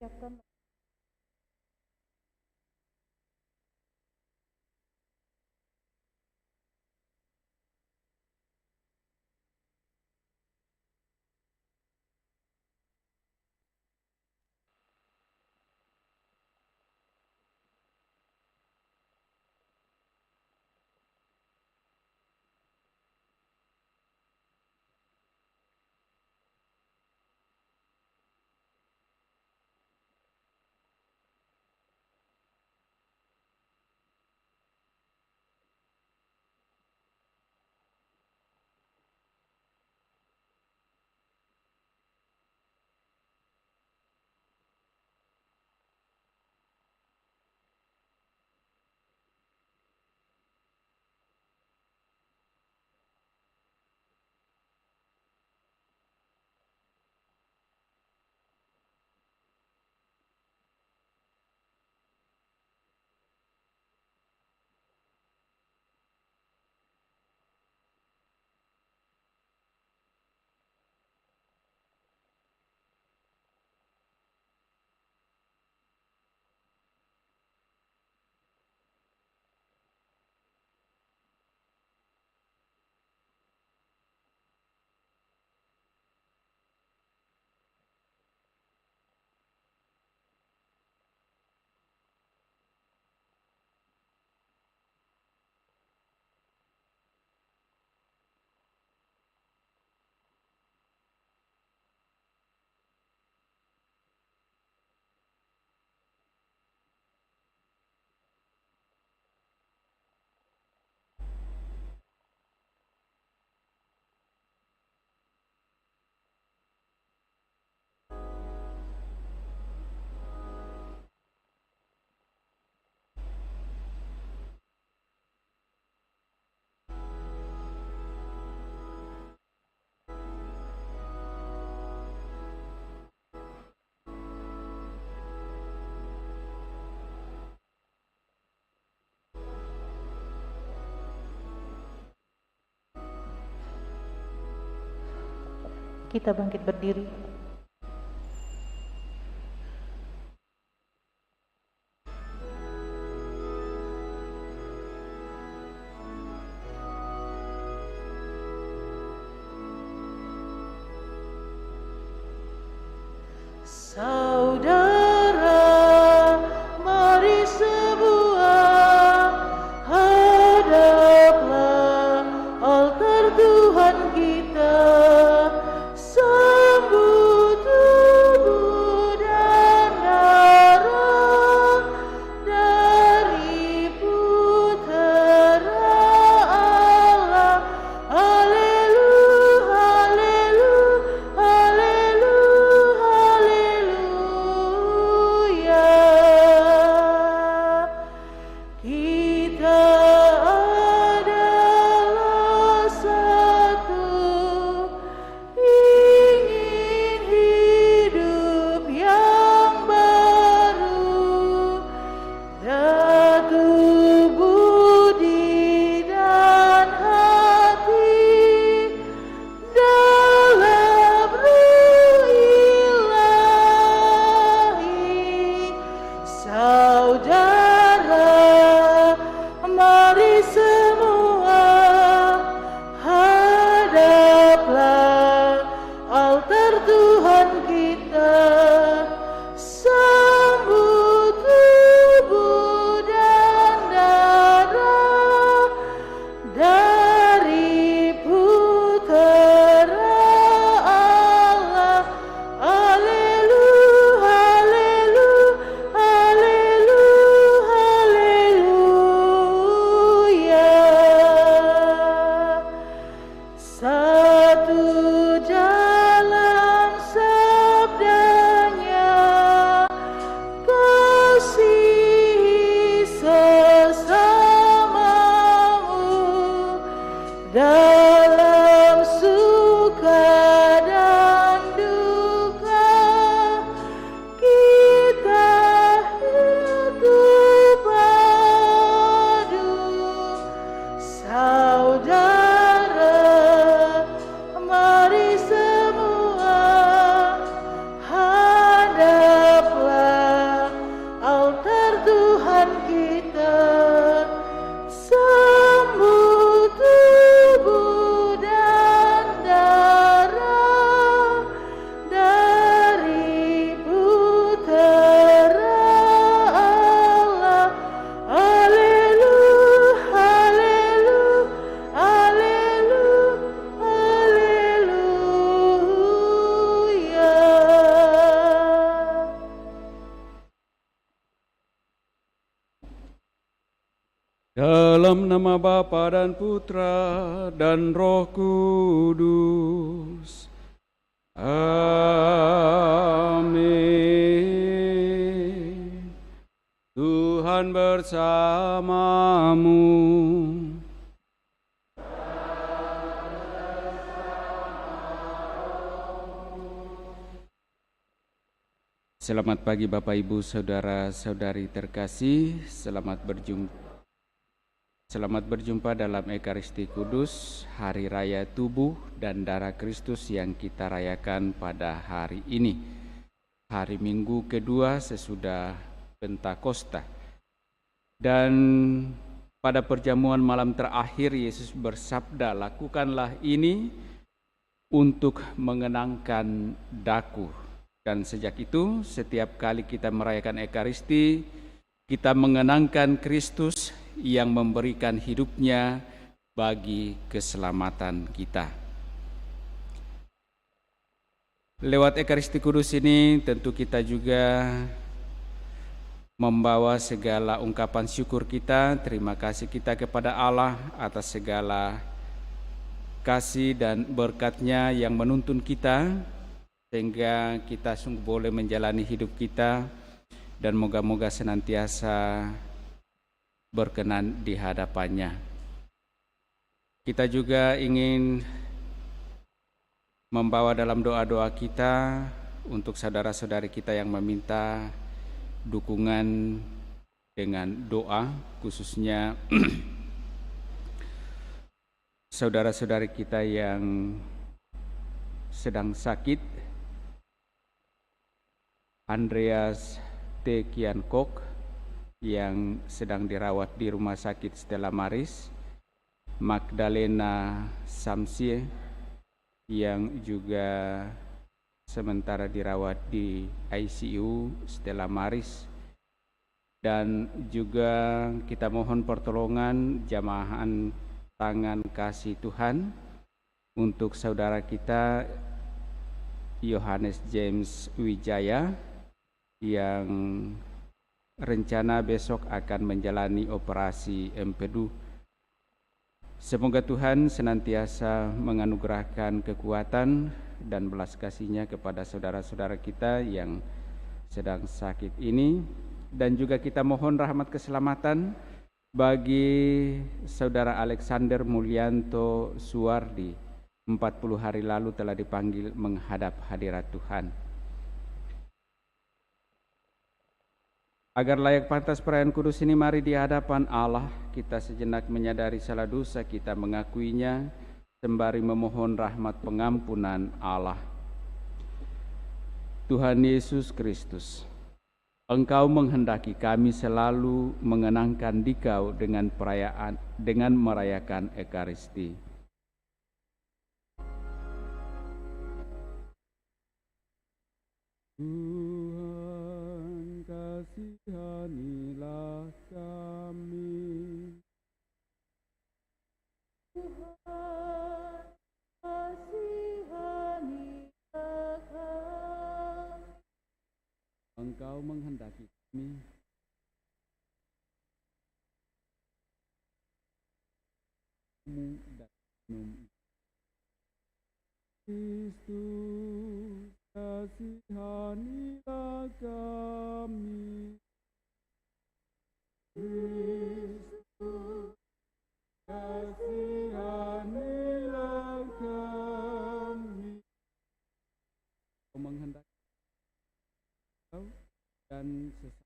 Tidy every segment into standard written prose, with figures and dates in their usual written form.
ucapkan. Kita bangkit berdiri. Saudara, mari semua hadaplah altar Tuhan kita. Sambut tubuh dan darah dari Putera Allah. Haleluya, haleluya, haleluya, haleluya. Kita adalah satu, ingin hidup yang baru, satu budi dan hati dalam Ruh Ilahi. Saudara, mari semua hadaplah altar Tuhan kita. Sambut tubuh Dalam nama Bapa dan Putra dan Roh Kudus. Amin. Tuhan bersamamu. Selamat pagi Bapak Ibu Saudara-saudari terkasih. Selamat berjumpa dalam Ekaristi Kudus, Hari Raya Tubuh dan Darah Kristus yang kita rayakan pada hari ini. Hari Minggu kedua sesudah Pentakosta. Dan pada perjamuan malam terakhir Yesus bersabda, "Lakukanlah ini untuk mengenangkan daku." Dan sejak itu, setiap kali kita merayakan Ekaristi, kita mengenangkan Kristus yang memberikan hidupnya bagi keselamatan kita. Lewat Ekaristi Kudus ini, tentu kita juga membawa segala ungkapan syukur kita, terima kasih kita kepada Allah atas segala kasih dan berkat-Nya yang menuntun kita, sehingga kita sungguh boleh menjalani hidup kita dan moga-moga senantiasa berkenan di hadapan-Nya. Kita juga ingin membawa dalam doa-doa kita untuk saudara-saudari kita yang meminta dukungan dengan doa, khususnya saudara-saudari kita yang sedang sakit. Andreas T. Kian Kok yang sedang dirawat di Rumah Sakit Stella Maris, Magdalena Samsie yang juga sementara dirawat di ICU Stella Maris, dan juga kita mohon pertolongan jamahan tangan kasih Tuhan untuk saudara kita Yohanes James Wijaya yang rencana besok akan menjalani operasi empedu. Semoga Tuhan senantiasa menganugerahkan kekuatan dan belas kasih-Nya kepada saudara-saudara kita yang sedang sakit ini, dan juga kita mohon rahmat keselamatan bagi saudara Alexander Mulyanto Suwardi, 40 hari lalu telah dipanggil menghadap hadirat Tuhan. Agar layak pantas perayaan kudus ini, mari di hadapan Allah kita sejenak menyadari salah dosa kita, mengakuinya, sembari memohon rahmat pengampunan Allah. Tuhan Yesus Kristus, Engkau menghendaki kami selalu mengenangkan Dikau dengan merayakan Ekaristi. Tuhan, kasihanilah kami. Tuhan, kasihanilah kami. Engkau menghendaki kami dan minum. Kristus, kasihanilah kami. Kristus, kasihanilah kami. Engkau menghendaki kau dan sesama.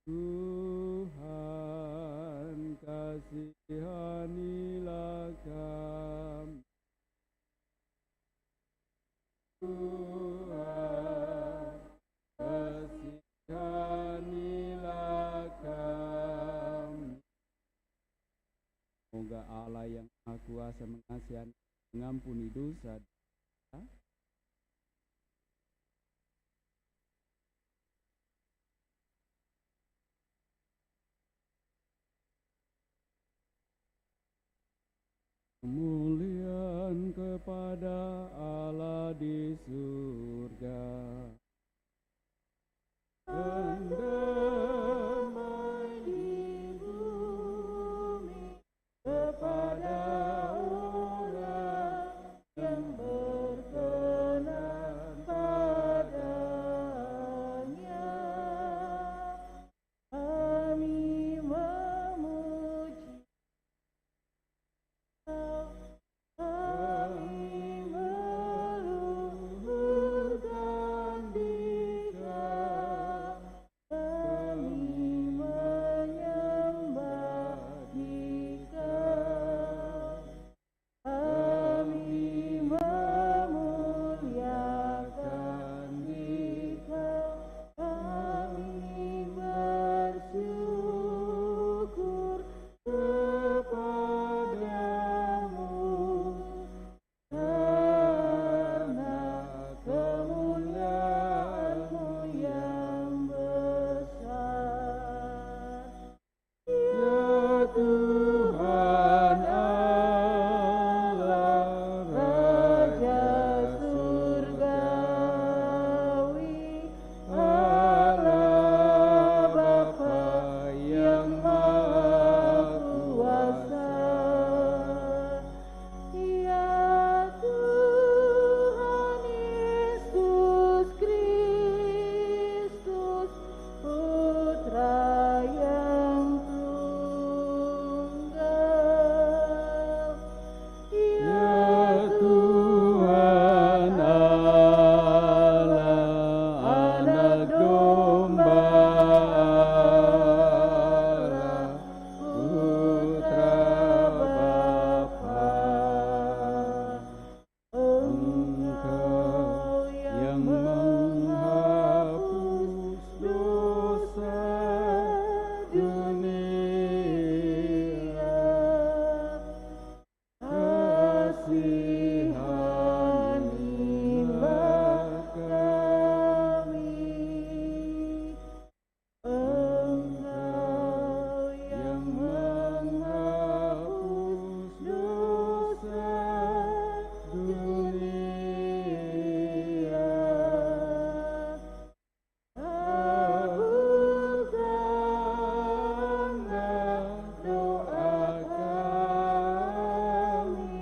Tuhan, kasihanilah kami. Tuhan, kasihanilah kami. Semoga Allah yang Maha Kuasa mengasihi, mengampuni dosa kita, kemuliaan kepada Allah di surga. Dan damai di bumi kepada orang yang berkenan padanya. Kami memuji Kau, kami meluhurkan Dikau, kami menyembah Dikau, kami memuliakan Dikau, kami bersyukur kepadamu karena kemuliaan-Mu yang besar. Ya Tuhan Allah, Raja surgawi, Allah Bapa yang Maha Kuasa. Ya Tuhan Yesus Kristus, Putra yang tunggal. Ya Tuhan Allah, Anak Domba Allah, Putra Bapa. Engkau yang menghapus dosa dunia, kasihanilah kami. Engkau yang menghapus dosa dunia, kabulkanlah doa kami.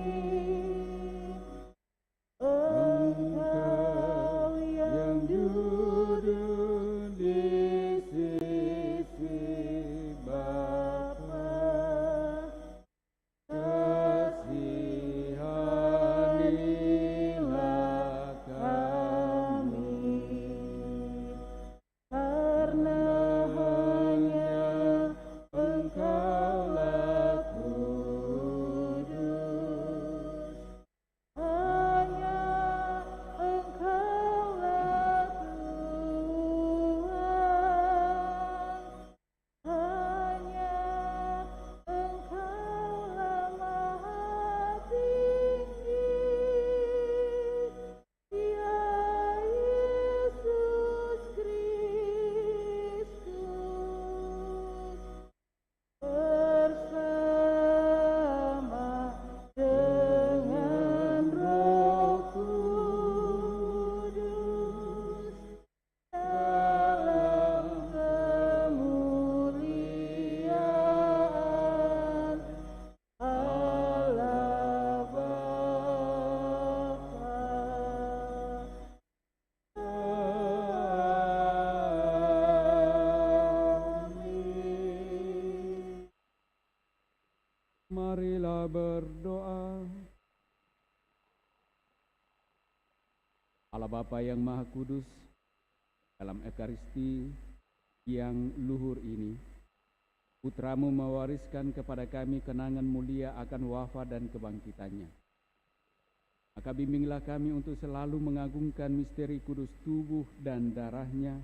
Engkau yang duduk di sisi Bapa, kasihanilah kami. Karena hanya Engkaulah kudus, hanya Engkaulah Tuhan, hanya Engkaulah Maha Tinggi. Ya Yesus Kristus, bersama dengan Roh Kudus, dalam kemuliaan Allah Bapa. Amin. Marilah berdoa. Allah Bapa yang Maha Kudus, dalam Ekaristi yang luhur ini, Putramu mewariskan kepada kami kenangan mulia akan wafat dan kebangkitannya. Maka bimbinglah kami untuk selalu mengagungkan misteri kudus tubuh dan darahnya,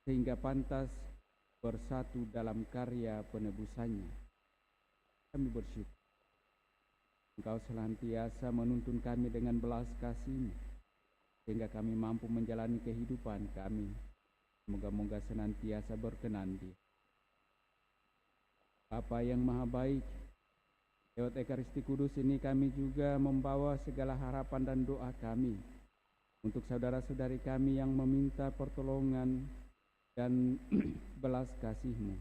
sehingga pantas bersatu dalam karya penebusannya. Kami bersyukur Engkau senantiasa menuntun kami dengan belas kasih-Mu, sehingga kami mampu menjalani kehidupan kami. Moga-moga senantiasa berkenan Dia. Bapa yang Maha Baik, Lewat Ekaristi Kudus ini kami juga membawa segala harapan dan doa kami untuk saudara-saudari kami yang meminta pertolongan dan belas kasih-Mu,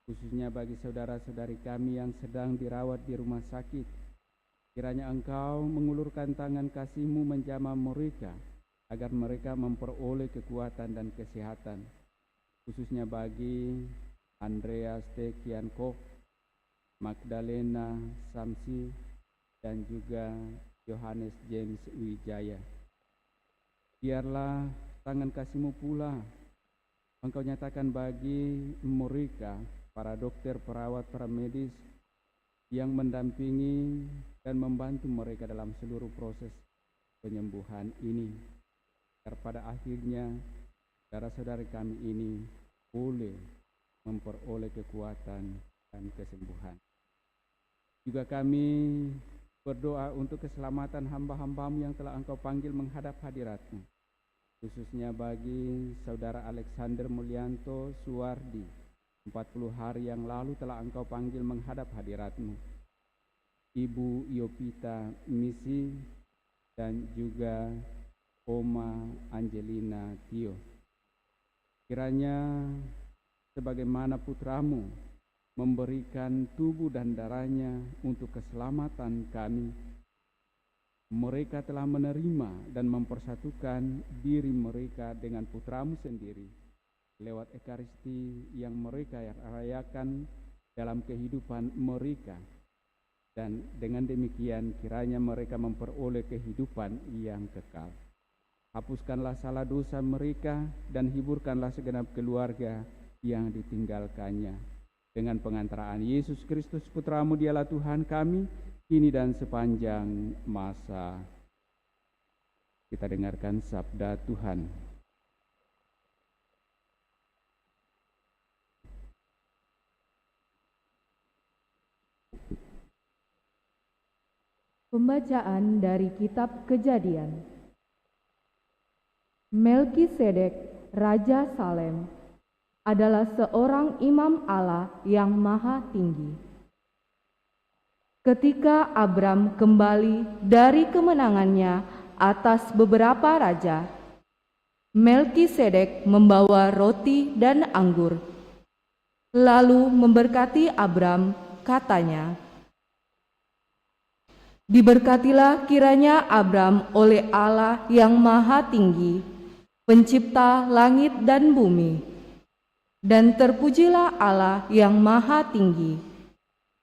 khususnya bagi saudara-saudari kami yang sedang dirawat di rumah sakit. Kiranya Engkau mengulurkan tangan kasih-Mu menjamah mereka, agar mereka memperoleh kekuatan dan kesehatan, khususnya bagi Andreas Tekianko, Magdalena Samsi, dan juga Yohanes James Wijaya. Biarlah tangan kasih-Mu pula Engkau nyatakan bagi mereka, para dokter, perawat, para medis yang mendampingi dan membantu mereka dalam seluruh proses penyembuhan ini. Agar pada akhirnya saudara-saudari kami ini boleh memperoleh kekuatan dan kesembuhan. Juga kami berdoa untuk keselamatan hamba-hamba-Mu yang telah Engkau panggil menghadap hadirat-Mu, khususnya bagi saudara Alexander Mulyanto Suwardi, 40 hari yang lalu telah Engkau panggil menghadap hadirat-Mu. Ibu Yopita Misi dan juga Oma Angelina Tio. Kiranya sebagaimana putra-Mu memberikan tubuh dan darahnya untuk keselamatan kami, mereka telah menerima dan mempersatukan diri mereka dengan putra-Mu sendiri lewat Ekaristi yang mereka rayakan dalam kehidupan mereka. Dan dengan demikian kiranya mereka memperoleh kehidupan yang kekal. Hapuskanlah salah dosa mereka dan hiburkanlah segenap keluarga yang ditinggalkannya. Dengan pengantaraan Yesus Kristus Putra-Mu, Dialah Tuhan kami, kini dan sepanjang masa. Kita dengarkan sabda Tuhan. Pembacaan dari Kitab Kejadian. Melkisedek, Raja Salem, adalah seorang imam Allah yang maha tinggi. Ketika Abram kembali dari kemenangannya atas beberapa raja, Melkisedek membawa roti dan anggur, lalu memberkati Abram, katanya, "Diberkatilah kiranya Abram oleh Allah yang maha tinggi, pencipta langit dan bumi, dan terpujilah Allah yang maha tinggi,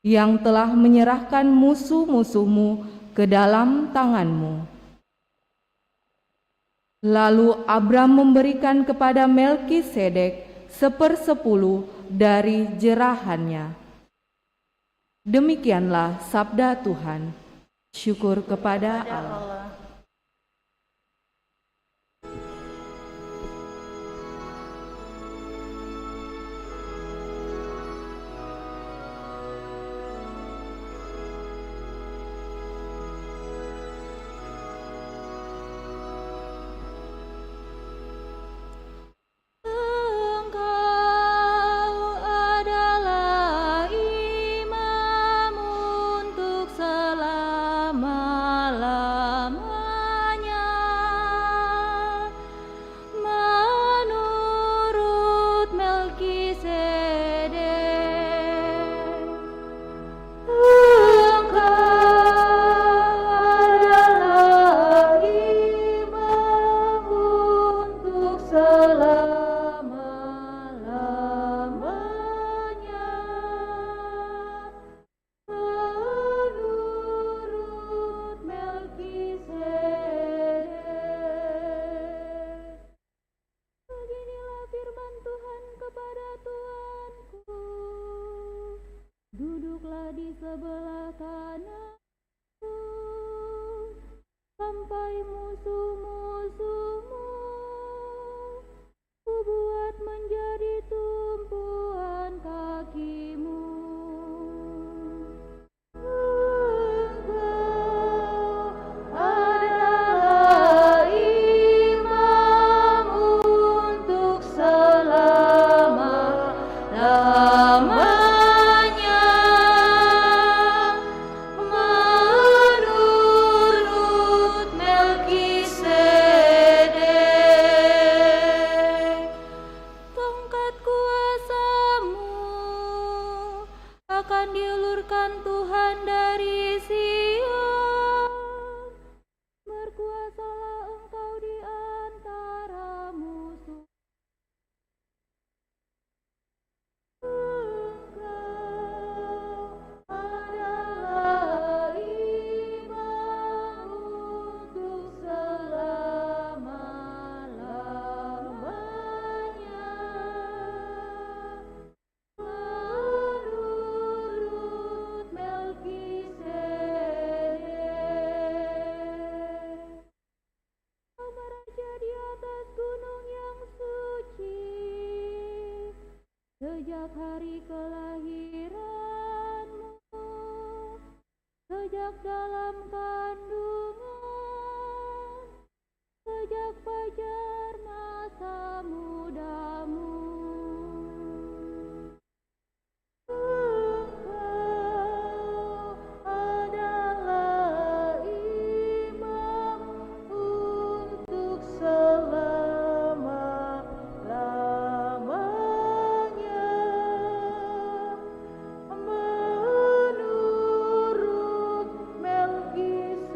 yang telah menyerahkan musuh-musuhmu ke dalam tanganmu." Lalu Abram memberikan kepada Melkisedek 1/10 dari jerahannya. Demikianlah sabda Tuhan. Syukur kepada Allah. Engkau adalah imam untuk selama-lamanya. bersalah engkau di antara musuh. Engkau adalah imam untuk selama-lamanya. Menurut Melkisedek, kau meraja di atas gunung yang suci. Sejak hari kelahiranmu, sejak dalam kandungan, sejak fajar masa mudamu. Engkau adalah imam untuk selama-lamanya. Menurut Melkisedek.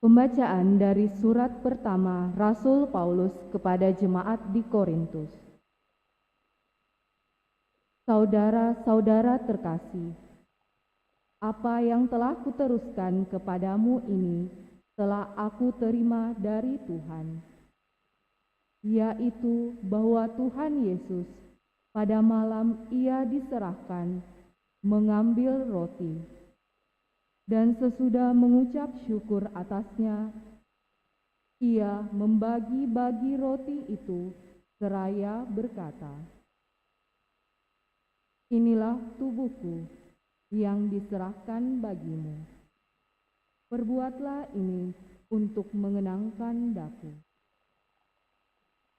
Pembacaan dari surat pertama Rasul Paulus kepada jemaat di Korintus. Saudara-saudara terkasih, apa yang telah kuteruskan kepadamu ini telah aku terima dari Tuhan, yaitu bahwa Tuhan Yesus pada malam Ia diserahkan mengambil roti, dan sesudah mengucap syukur atasnya, Ia membagi-bagi roti itu seraya berkata, "Inilah tubuhku yang diserahkan bagimu. Perbuatlah ini untuk mengenangkan daku."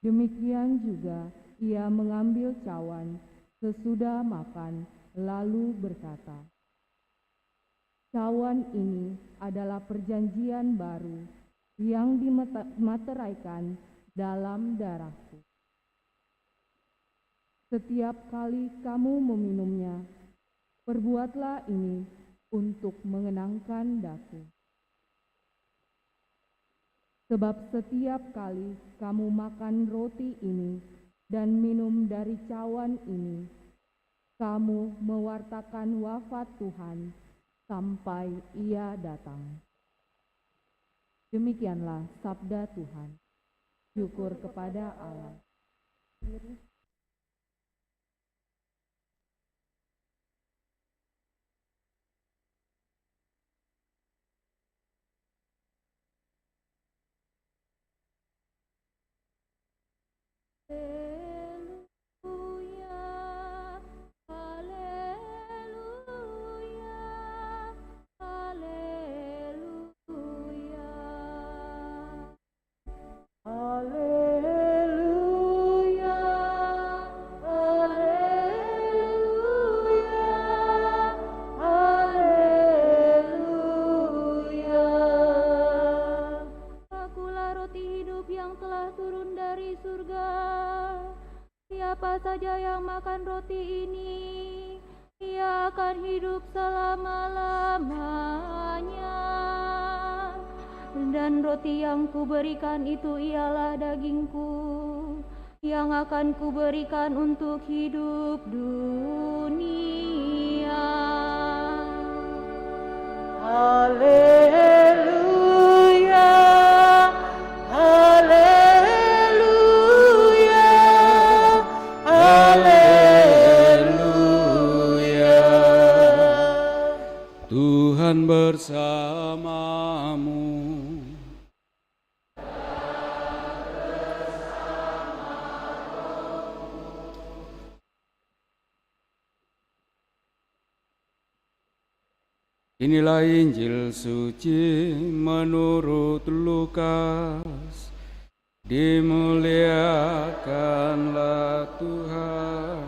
Demikian juga Ia mengambil cawan sesudah makan, lalu berkata, "Cawan ini adalah perjanjian baru yang dimateraikan dalam darahku. Setiap kali kamu meminumnya, perbuatlah ini untuk mengenangkan daku. Sebab setiap kali kamu makan roti ini dan minum dari cawan ini, kamu mewartakan wafat Tuhan sampai Ia datang." Demikianlah sabda Tuhan. Syukur kepada Allah. Haleluya, haleluya, haleluya. Haleluya, haleluya, haleluya. Akulah roti hidup yang telah turun dari surga. Siapa saja yang makan roti ini, ia akan hidup selama-lamanya. Dan roti yang kuberikan itu ialah dagingku, yang akan kuberikan untuk hidup dunia. Haleluya, haleluya, haleluya. Tuhan bersamamu. Inilah Injil suci menurut Lukas. Dimuliakanlah Tuhan.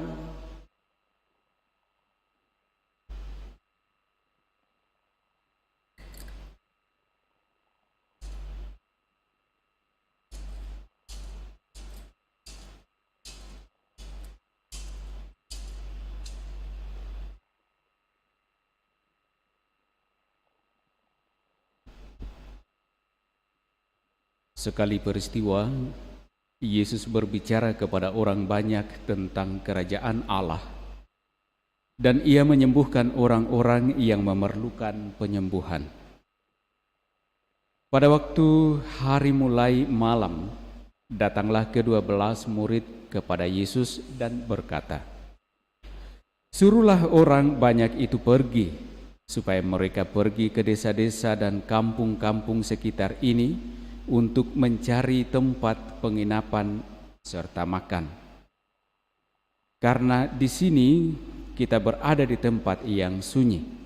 Sekali peristiwa, Yesus berbicara kepada orang banyak tentang kerajaan Allah, dan ia menyembuhkan orang-orang yang memerlukan penyembuhan. Pada waktu hari mulai malam, datanglah ke-12 murid kepada Yesus dan berkata, "Suruhlah orang banyak itu pergi, supaya mereka pergi ke desa-desa dan kampung-kampung sekitar ini untuk mencari tempat penginapan serta makan. Karena di sini kita berada di tempat yang sunyi."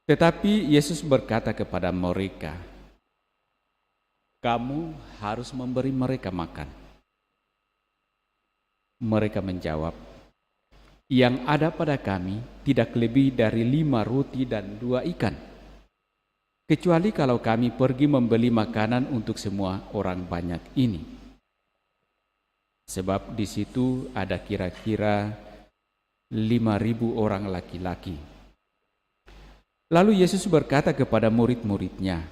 Tetapi Yesus berkata kepada mereka, "Kamu harus memberi mereka makan." Mereka menjawab, "Yang ada pada kami tidak lebih dari 5 roti dan 2 ikan. Kecuali kalau kami pergi membeli makanan untuk semua orang banyak ini." Sebab di situ ada kira-kira 5.000 orang laki-laki. Lalu Yesus berkata kepada murid-muridnya,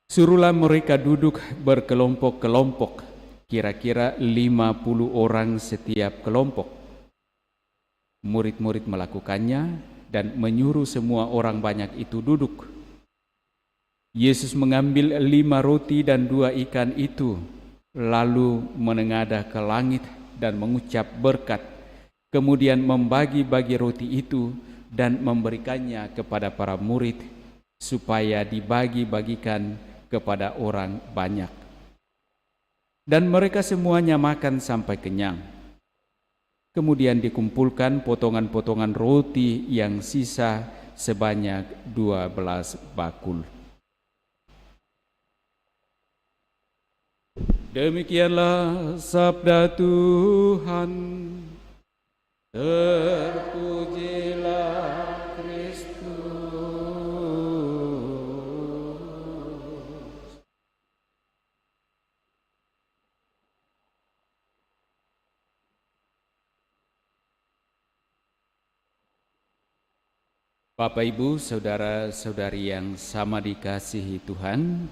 "Suruhlah mereka duduk berkelompok-kelompok, kira-kira 50 orang setiap kelompok." Murid-murid melakukannya dan menyuruh semua orang banyak itu duduk. Yesus mengambil 5 roti dan 2 ikan itu, lalu menengadah ke langit dan mengucap berkat, kemudian membagi-bagi roti itu dan memberikannya kepada para murid, supaya dibagi-bagikan kepada orang banyak. Dan mereka semuanya makan sampai kenyang. Kemudian dikumpulkan potongan-potongan roti yang sisa sebanyak 12 bakul. Demikianlah sabda Tuhan. Terpujilah Kristus. Bapak, Ibu, saudara-saudari yang sama dikasihi Tuhan,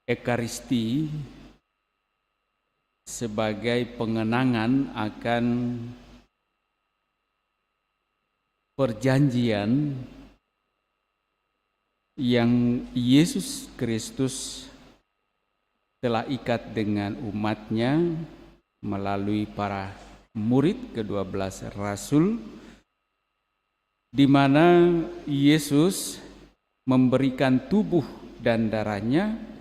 Ekaristi sebagai pengenangan akan perjanjian yang Yesus Kristus telah ikat dengan umatnya melalui para murid ke-12 Rasul, di mana Yesus memberikan tubuh dan darahnya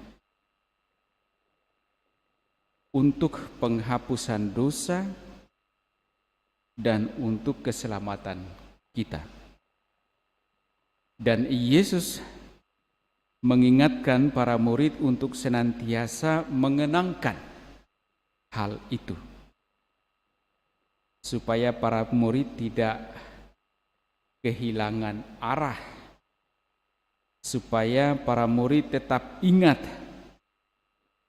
untuk penghapusan dosa dan untuk keselamatan kita. Dan Yesus mengingatkan para murid untuk senantiasa mengenangkan hal itu, supaya para murid tidak kehilangan arah, supaya para murid tetap ingat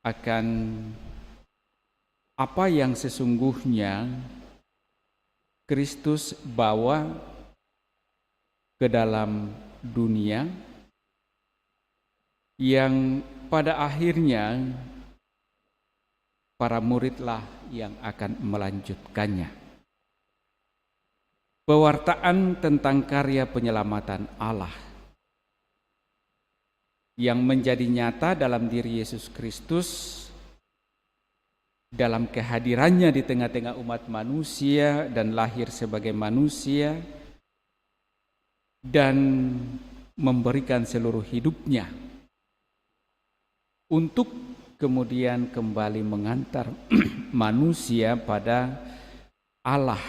akan apa yang sesungguhnya Kristus bawa ke dalam dunia, yang pada akhirnya para muridlah yang akan melanjutkannya. Pewartaan tentang karya penyelamatan Allah yang menjadi nyata dalam diri Yesus Kristus, dalam kehadirannya di tengah-tengah umat manusia dan lahir sebagai manusia dan memberikan seluruh hidupnya untuk kemudian kembali mengantar manusia pada Allah,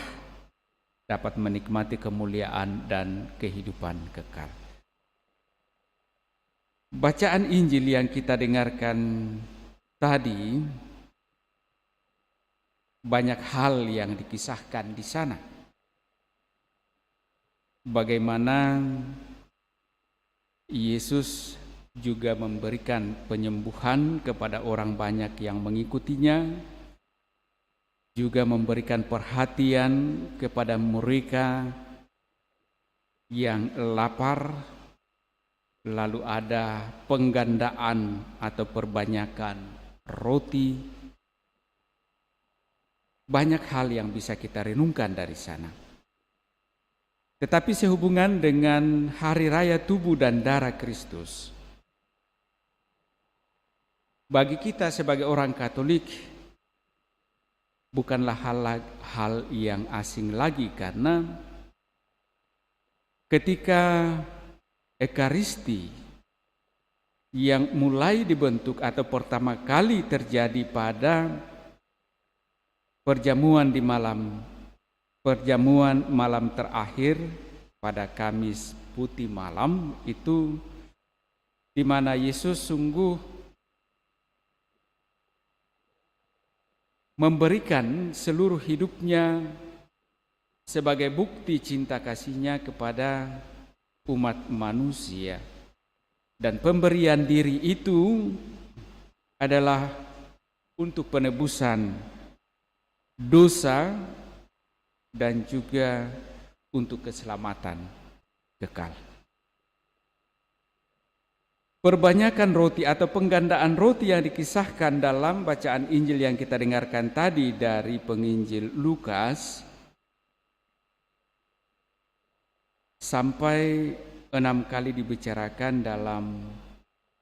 dapat menikmati kemuliaan dan kehidupan kekal. Bacaan Injil yang kita dengarkan tadi, banyak hal yang dikisahkan di sana. Bagaimana Yesus juga memberikan penyembuhan kepada orang banyak yang mengikutinya, juga memberikan perhatian kepada mereka yang lapar, lalu ada penggandaan atau perbanyakan roti. Banyak hal yang bisa kita renungkan dari sana. Tetapi sehubungan dengan hari raya tubuh dan darah Kristus, bagi kita sebagai orang Katolik bukanlah hal yang asing lagi, karena ketika Ekaristi yang mulai dibentuk atau pertama kali terjadi pada perjamuan malam terakhir pada Kamis Putih malam itu, di mana Yesus sungguh memberikan seluruh hidupnya sebagai bukti cinta kasihnya kepada umat manusia. Dan pemberian diri itu adalah untuk penebusan dosa dan juga untuk keselamatan kekal. Perbanyakan roti atau penggandaan roti yang dikisahkan dalam bacaan Injil yang kita dengarkan tadi dari penginjil Lukas sampai 6 kali dibicarakan dalam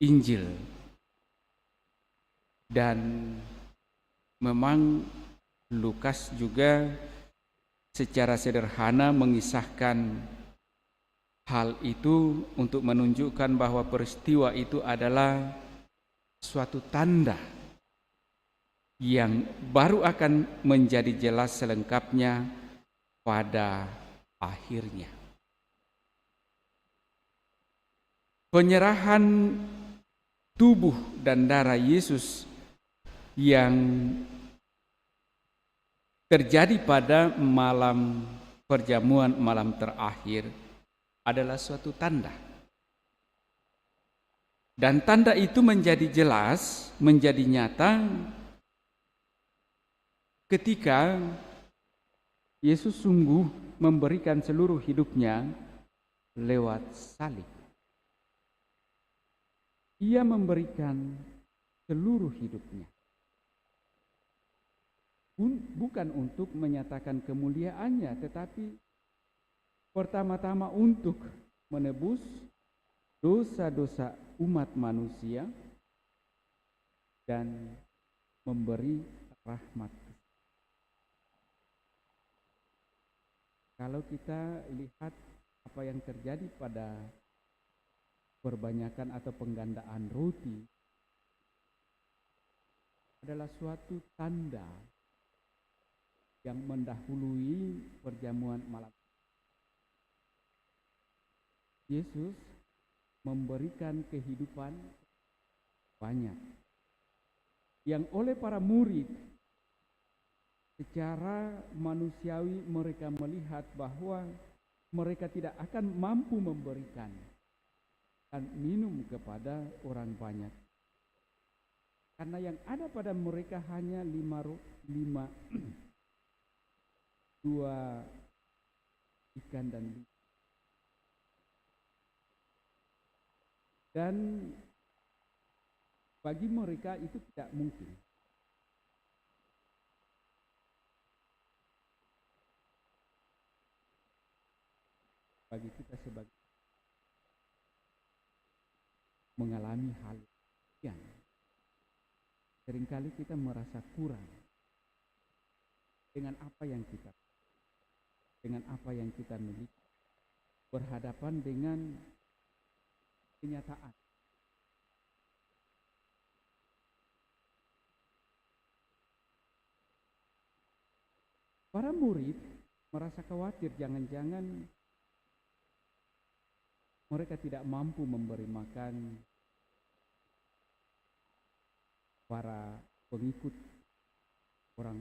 Injil. Dan memang Lukas juga secara sederhana mengisahkan hal itu untuk menunjukkan bahwa peristiwa itu adalah suatu tanda yang baru akan menjadi jelas selengkapnya pada akhirnya. Penyerahan tubuh dan darah Yesus yang terjadi pada malam perjamuan malam terakhir adalah suatu tanda. Dan tanda itu menjadi jelas, menjadi nyata ketika Yesus sungguh memberikan seluruh hidupnya lewat salib. Ia memberikan seluruh hidupnya. Bukan untuk menyatakan kemuliaannya, tetapi pertama-tama untuk menebus dosa-dosa umat manusia dan memberi rahmat. Kalau kita lihat apa yang terjadi pada perbanyakan atau penggandaan roti adalah suatu tanda yang mendahului perjamuan malam. Yesus memberikan kehidupan banyak yang oleh para murid secara manusiawi mereka melihat bahwa mereka tidak akan mampu memberikan dan minum kepada orang banyak, karena yang ada pada mereka hanya 2 ikan dan bagi mereka itu tidak mungkin. Bagi kita sebagai mengalami hal yang seringkali kita merasa kurang dengan apa yang kita miliki, berhadapan dengan kenyataan. Para murid merasa khawatir jangan-jangan mereka tidak mampu memberi makan para pengikut orang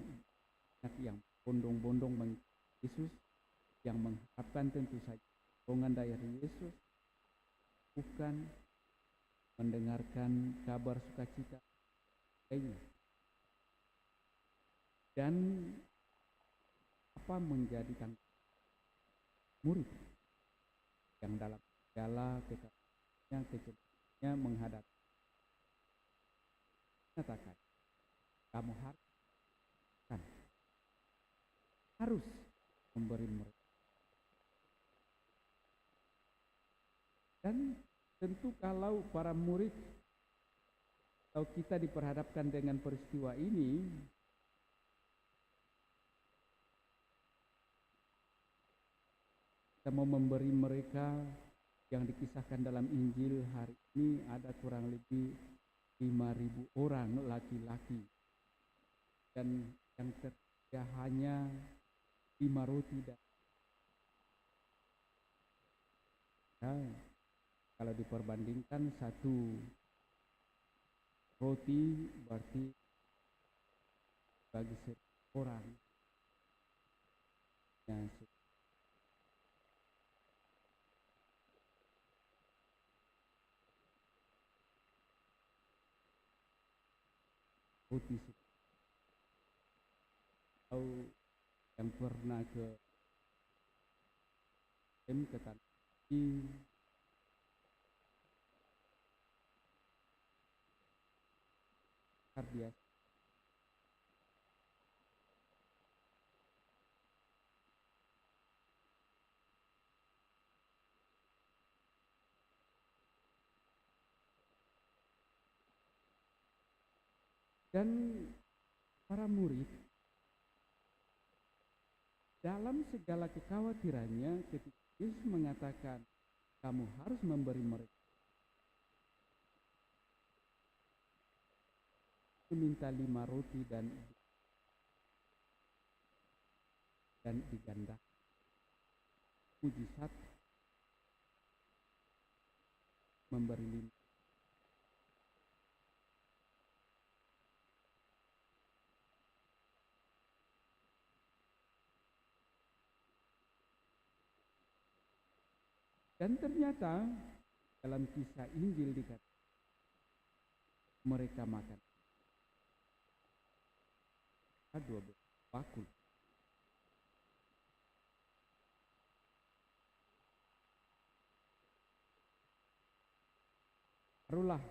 yang bondong-bondong mengikuti Yesus, yang mengharapkan tentu saja dorongan dari Yesus, bukan mendengarkan kabar sukacita lainnya. Dan apa menjadi tanggung murid yang dalam segala yang kecenderungannya menghadap. Katakan, kamu harus memberi mereka. Dan tentu kalau para murid, kalau kita diperhadapkan dengan peristiwa ini, kita mau memberi mereka yang dikisahkan dalam Injil hari ini ada kurang lebih 5.000 orang laki-laki, dan yang tersedia hanya 5 roti dan kalau diperbandingkan 1 roti berarti bagi seorang yang roti atau yang pernah ke tanah biasa. Dan para murid dalam segala kekhawatirannya ketika Yesus mengatakan kamu harus memberi mereka, minta 5 roti dan diganda mujizat memberi 5. Dan ternyata dalam kisah Injil dikatakan mereka makan 12 bakul. Barulah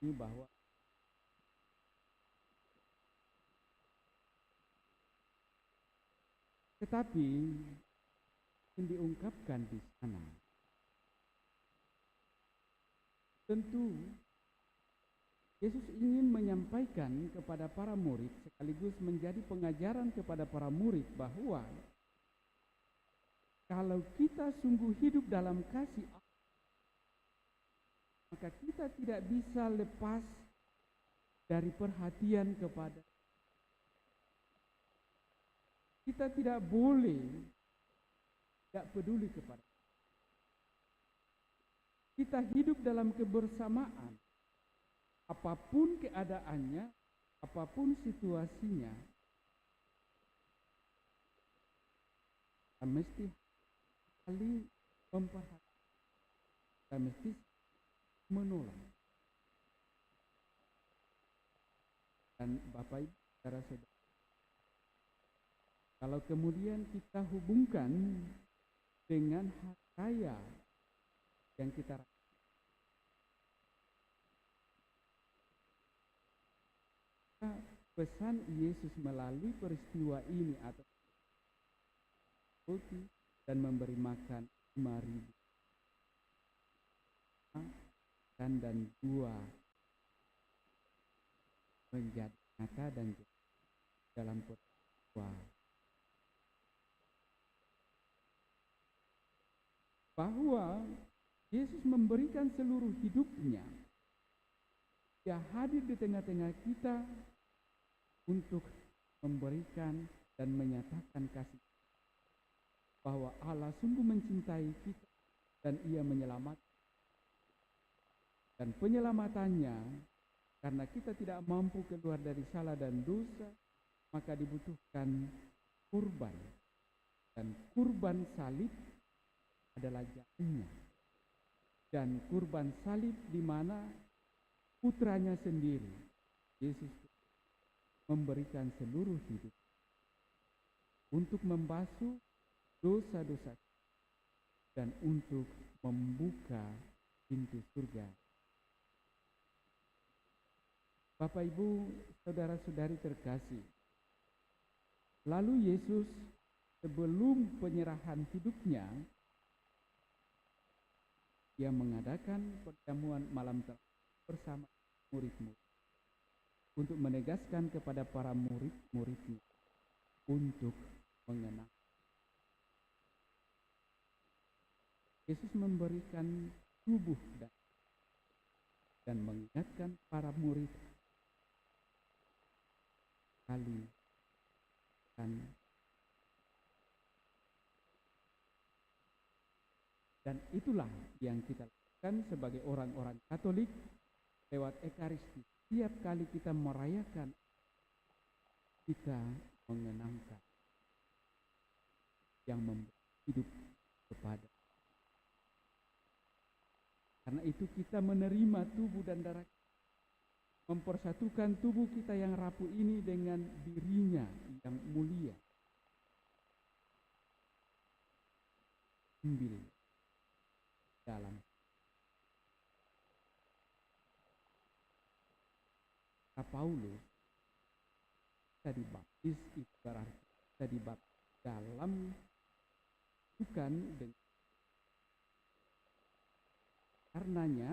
ini bahwa tetapi yang diungkapkan di sana tentu Yesus ingin menyampaikan kepada para murid sekaligus menjadi pengajaran kepada para murid bahwa kalau kita sungguh hidup dalam kasih Allah, maka kita tidak bisa lepas dari perhatian kepada, kita tidak boleh tidak peduli kepada. Kita hidup dalam kebersamaan. Apapun keadaannya, apapun situasinya, kita mesti saling memperhatikan. Kita mesti menolong. Dan Bapak Ibu, saudara-saudara, kalau kemudian kita hubungkan dengan hak kaya yang kita pesan Yesus melalui peristiwa ini atau roti dan memberi makan 5.000 dan 2 menjadi nyata dan dalam peristiwa bahwa Yesus memberikan seluruh hidupnya. Dia hadir di tengah-tengah kita untuk memberikan dan menyatakan kasih. Bahwa Allah sungguh mencintai kita dan Ia menyelamatkan. Dan penyelamatannya, karena kita tidak mampu keluar dari salah dan dosa, maka dibutuhkan kurban. Dan kurban salib adalah jalannya. Dan kurban salib di mana putranya sendiri, Yesus, memberikan seluruh hidup untuk membasuh dosa-dosa dan untuk membuka pintu surga. Bapak, Ibu, saudara-saudari terkasih, lalu Yesus sebelum penyerahan hidupnya, Dia mengadakan perjamuan malam bersama murid-murid untuk menegaskan kepada para murid-muridnya untuk mengenang. Yesus memberikan tubuh dan mengingatkan para murid kali dan itulah yang kita lakukan sebagai orang-orang Katolik lewat Ekaristi. Setiap kali kita merayakan, kita mengenangkan yang memberi hidup kepada. Karena itu kita menerima tubuh dan darah, mempersatukan tubuh kita yang rapuh ini dengan dirinya yang mulia. Ambil dalam Paulus, kita dibaptis itu berarti kita dibaptis dalam, bukan dengan. Karenanya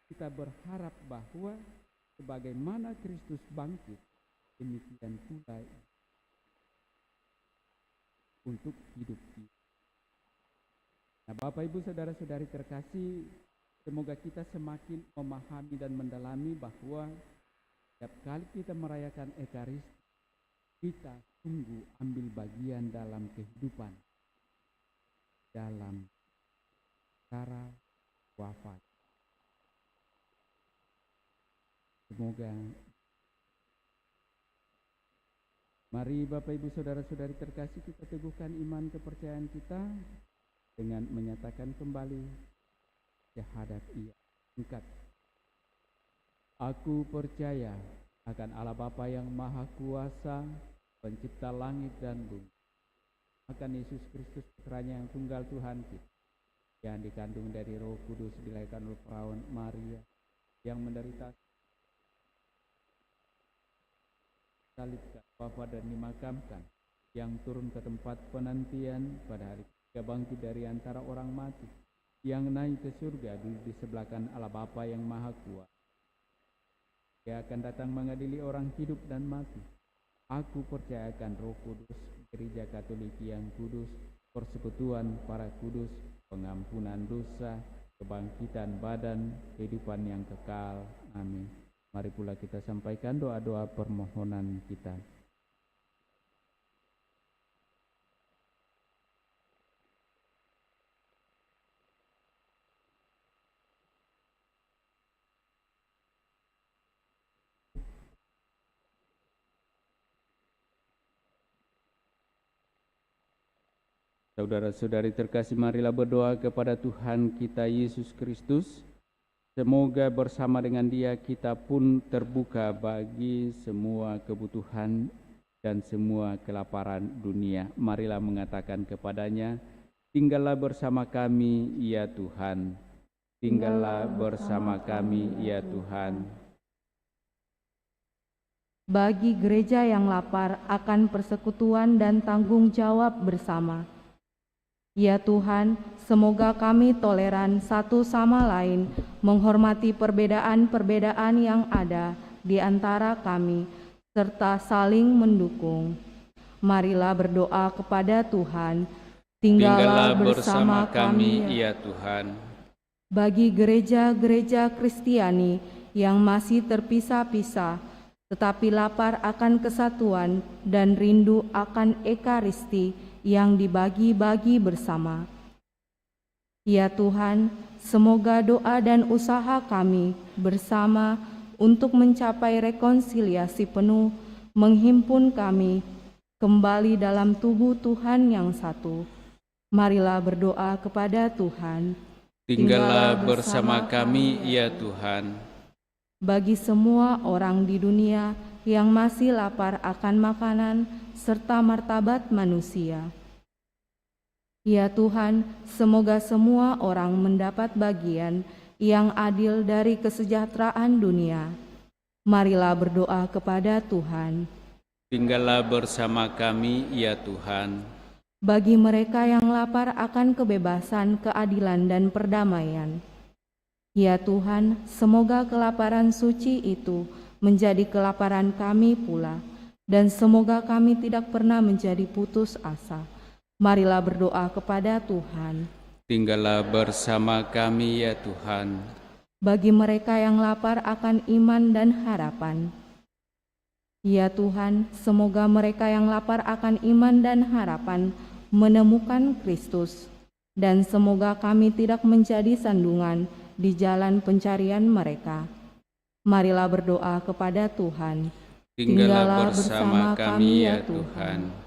kita berharap bahwa sebagaimana Kristus bangkit, demikian pula untuk hidup kita. Nah, Bapak, Ibu, saudara-saudari terkasih, semoga kita semakin memahami dan mendalami bahwa setiap kali kita merayakan Ekaristi, kita sungguh ambil bagian dalam kehidupan, dalam cara wafat. Semoga, mari Bapak, Ibu, saudara-saudari terkasih, kita teguhkan iman kepercayaan kita dengan menyatakan kembali syahadat ia singkat. Aku percaya akan Allah Bapa yang Maha Kuasa, pencipta langit dan bumi, akan Yesus Kristus putranya yang tunggal Tuhan kita, yang dikandung dari Roh Kudus, dilahirkan oleh perawan Maria, yang menderita salib Bapa dan dimakamkan, yang turun ke tempat penantian pada hari ketiga bangkit dari antara orang mati, yang naik ke surga duduk di sebelah kanan Allah Bapa yang Maha Kuasa. Dia akan datang mengadili orang hidup dan mati. Aku percaya akan Roh Kudus, Gereja Katolik yang kudus, persekutuan para kudus, pengampunan dosa, kebangkitan badan, kehidupan yang kekal. Amin. Mari pula kita sampaikan doa-doa permohonan kita. Saudara-saudari terkasih, marilah berdoa kepada Tuhan kita Yesus Kristus. Semoga bersama dengan Dia kita pun terbuka bagi semua kebutuhan dan semua kelaparan dunia. Marilah mengatakan kepadanya, tinggallah bersama kami ya Tuhan. Tinggallah bersama kami ya Tuhan. Bagi gereja yang lapar akan persekutuan dan tanggung jawab bersama. Ya Tuhan, semoga kami toleran satu sama lain, menghormati perbedaan-perbedaan yang ada di antara kami, serta saling mendukung. Marilah berdoa kepada Tuhan, tinggallah bersama kami ya Tuhan. Bagi gereja-gereja Kristiani yang masih terpisah-pisah, tetapi lapar akan kesatuan dan rindu akan Ekaristi yang dibagi-bagi bersama. Ya Tuhan, semoga doa dan usaha kami bersama untuk mencapai rekonsiliasi penuh menghimpun kami kembali dalam tubuh Tuhan yang satu. Marilah berdoa kepada Tuhan. Tinggallah bersama kami ya Tuhan. Bagi semua orang di dunia yang masih lapar akan makanan serta martabat manusia. Ya Tuhan, semoga semua orang mendapat bagian yang adil dari kesejahteraan dunia. Marilah berdoa kepada Tuhan. Tinggallah bersama kami, ya Tuhan. Bagi mereka yang lapar akan kebebasan, keadilan, dan perdamaian. Ya Tuhan, semoga kelaparan suci itu menjadi kelaparan kami pula, dan semoga kami tidak pernah menjadi putus asa. Marilah berdoa kepada Tuhan. Tinggallah bersama kami, ya Tuhan. Bagi mereka yang lapar akan iman dan harapan. Ya Tuhan, semoga mereka yang lapar akan iman dan harapan menemukan Kristus, dan semoga kami tidak menjadi sandungan di jalan pencarian mereka. Marilah berdoa kepada Tuhan. Tinggallah bersama kami, ya Tuhan.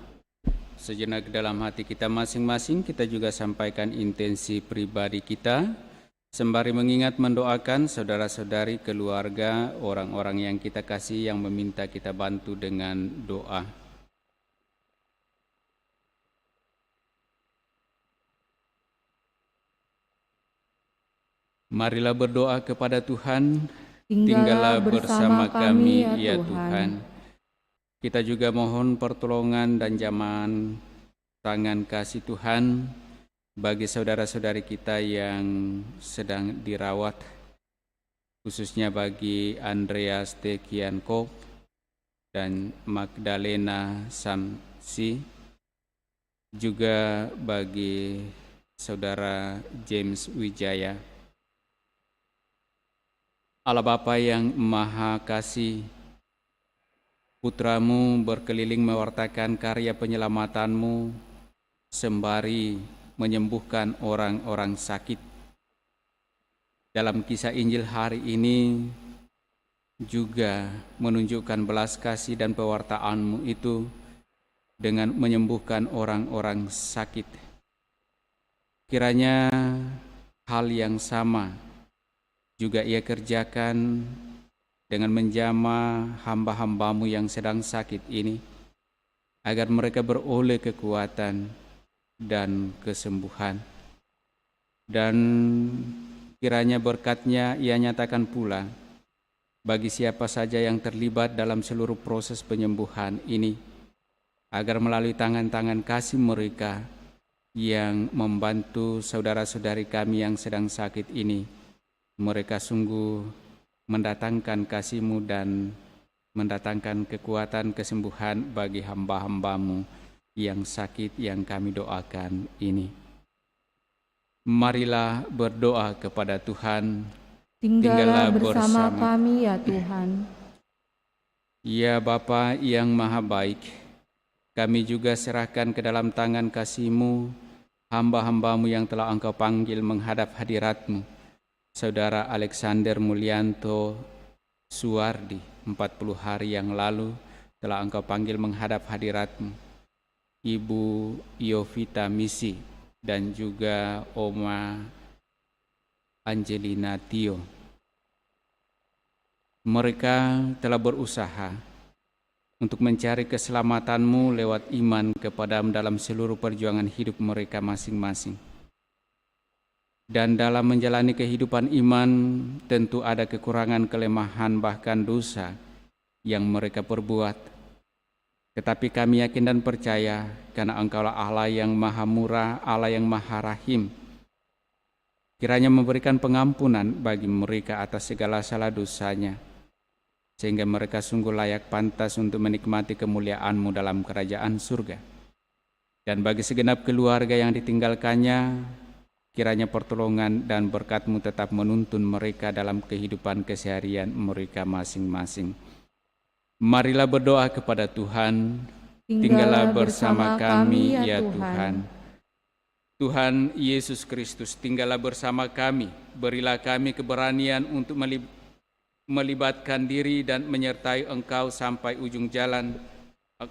Sejenak dalam hati kita masing-masing, kita juga sampaikan intensi pribadi kita, sembari mengingat mendoakan saudara-saudari, keluarga, orang-orang yang kita kasih yang meminta kita bantu dengan doa. Marilah berdoa kepada Tuhan. Tinggallah bersama kami, ya Tuhan. Kita juga mohon pertolongan dan jamahan tangan kasih Tuhan bagi saudara-saudari kita yang sedang dirawat, khususnya bagi Andreas Tekianko dan Magdalena Samsi, juga bagi saudara James Wijaya. Allah Bapa yang Maha Kasih, Putra-Mu berkeliling mewartakan karya penyelamatan-Mu sembari menyembuhkan orang-orang sakit. Dalam kisah Injil hari ini juga menunjukkan belas kasih dan pewartaan-Mu itu dengan menyembuhkan orang-orang sakit. Kiranya hal yang sama juga Ia kerjakan dengan menjamah hamba-hamba-Mu yang sedang sakit ini, agar mereka beroleh kekuatan dan kesembuhan. Dan kiranya berkat-Nya Ia nyatakan pula bagi siapa saja yang terlibat dalam seluruh proses penyembuhan ini, agar melalui tangan-tangan kasih mereka yang membantu saudara-saudari kami yang sedang sakit ini, mereka sungguh mendatangkan kasih-Mu dan mendatangkan kekuatan kesembuhan bagi hamba-hamba-Mu yang sakit yang kami doakan ini. Marilah berdoa kepada Tuhan. Tinggallah bersama kami, ya Tuhan. Ya Bapa yang Maha Baik, kami juga serahkan ke dalam tangan kasih-Mu hamba-hamba-Mu yang telah Engkau panggil menghadap hadirat-Mu. Saudara Alexander Mulyanto Suwardi, 40 hari yang lalu telah Engkau panggil menghadap hadirat-Mu. Ibu Yovita Misi dan juga Oma Angelina Tio. Mereka telah berusaha untuk mencari keselamatan-Mu lewat iman kepada-Mu dalam seluruh perjuangan hidup mereka masing-masing. Dan dalam menjalani kehidupan iman, tentu ada kekurangan, kelemahan, bahkan dosa yang mereka perbuat. Tetapi kami yakin dan percaya, karena Engkaulah Allah yang Maha Murah, Allah yang Maha Rahim. Kiranya memberikan pengampunan bagi mereka atas segala salah dosanya, sehingga mereka sungguh layak pantas untuk menikmati kemuliaan-Mu dalam kerajaan surga. Dan bagi segenap keluarga yang ditinggalkannya, kiranya pertolongan dan berkat-Mu tetap menuntun mereka dalam kehidupan keseharian mereka masing-masing. Marilah berdoa kepada Tuhan. Tinggallah bersama kami, ya Tuhan. Tuhan Yesus Kristus, tinggallah bersama kami. Berilah kami keberanian untuk melibatkan diri dan menyertai Engkau sampai ujung jalan,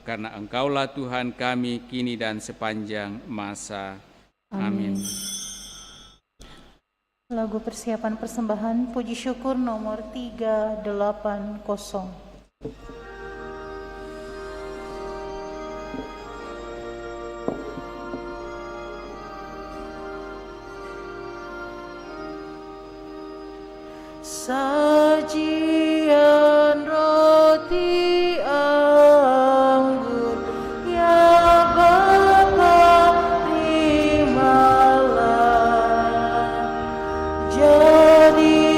karena Engkaulah Tuhan kami kini dan sepanjang masa. Amin. Lagu persiapan persembahan puji syukur nomor 380. sajian roti anggur, ya Bapa terimalah. Jadikan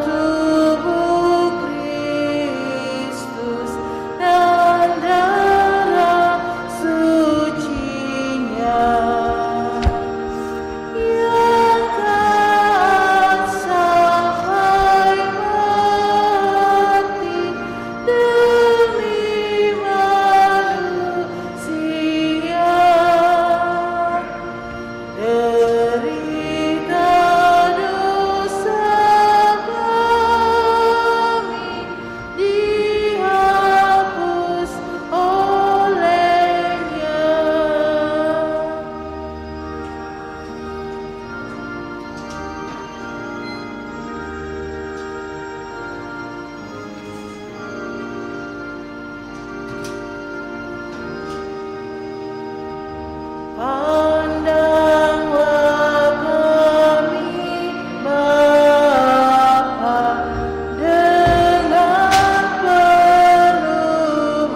tubuh Kristus dan darah sucinya yang taat sampai mati demi manusia. Derita dosa kami dihapus olehnya. Pandanglah kami, Bapa, dengan penuh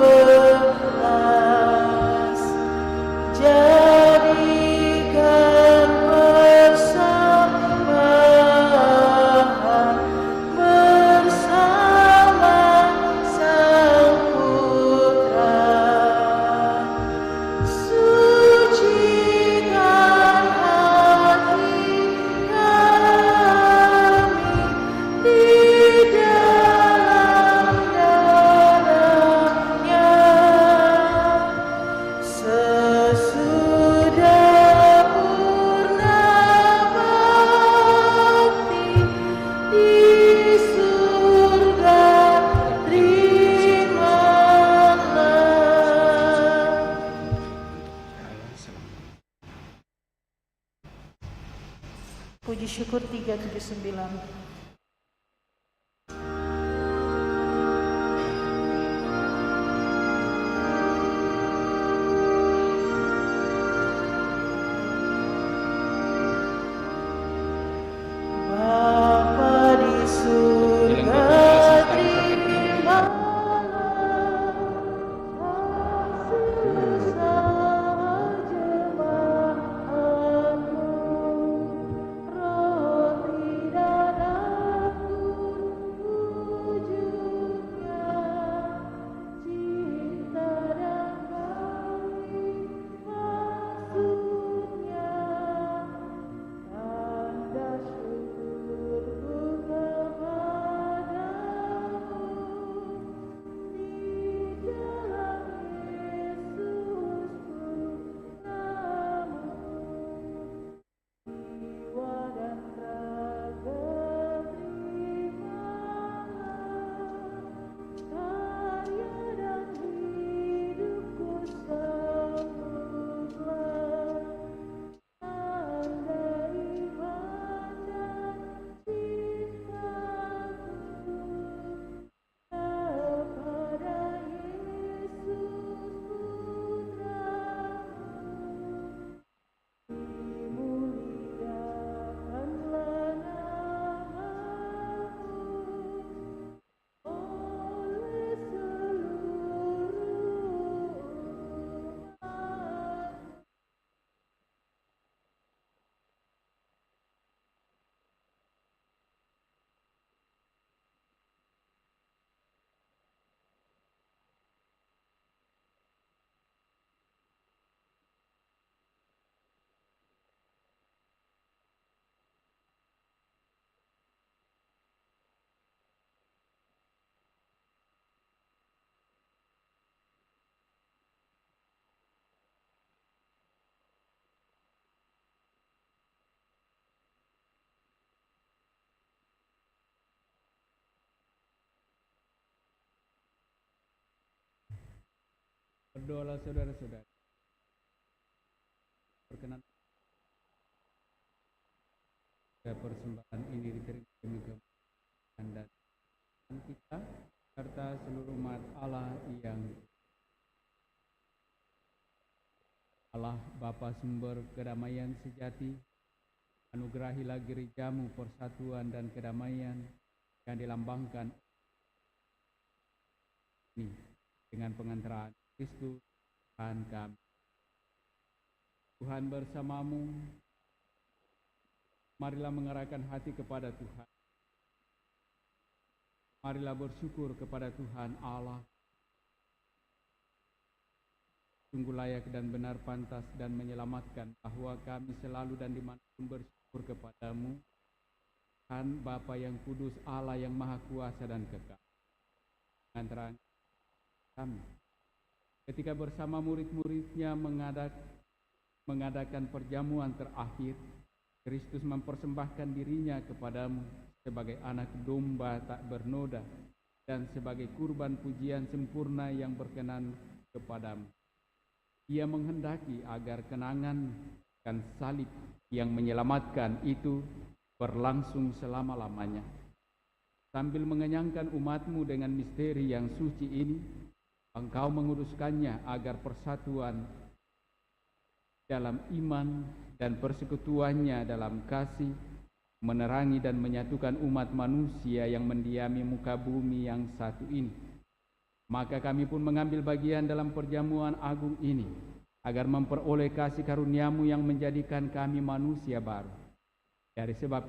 belas. Jadikan persembahan bersama Sang Putra. Sucikan hati kami di dalam darah-Nya. Sesudah purna bakti di surga, terimalah. Puji syukur 379. Bapa di surga, terimalah hasil jemaat-Mu. Roti dan anggur ujungnya cinta dan kasih maksudnya. Tanda syukurku kepadamu di dalam Yesus Putramu. Jiwa dan raga terimalah, karya dan hidupku sambutlah. Tanda iman dan cintaku kepada Yesus Putramu. Dimuliakanlah nama-Mu oleh seluruh umat. Berdoalah saudara-saudara. Berkenan persembahan ini diterima demi kebaikan dan kita serta seluruh umat Allah yang Allah Bapa sumber kedamaian sejati, Anugerahilah gerejamu persatuan dan kedamaian yang dilambangkan ini dengan pengantaraan Kristus Tuhan kami. Tuhan bersamamu, marilah mengarahkan hati kepada Tuhan. Marilah bersyukur kepada Tuhan Allah. Sungguh layak dan benar, pantas dan menyelamatkan bahwa kami selalu dan dimanapun bersyukur kepadamu, Tuhan Bapa yang kudus, Allah yang maha kuasa dan kekal. Antara kami, ketika bersama murid-muridnya mengadakan perjamuan terakhir, Kristus mempersembahkan dirinya kepadamu sebagai anak domba tak bernoda dan sebagai kurban pujian sempurna yang berkenan kepadamu. Ia menghendaki agar kenangan dan salib yang menyelamatkan itu berlangsung selama-lamanya. Sambil mengenyangkan umatmu dengan misteri yang suci ini, Engkau menguduskannya agar persatuan dalam iman dan persekutuannya dalam kasih menerangi dan menyatukan umat manusia yang mendiami muka bumi yang satu ini. Maka kami pun mengambil bagian dalam perjamuan agung ini, agar memperoleh kasih karuniamu yang menjadikan kami manusia baru. Oleh sebab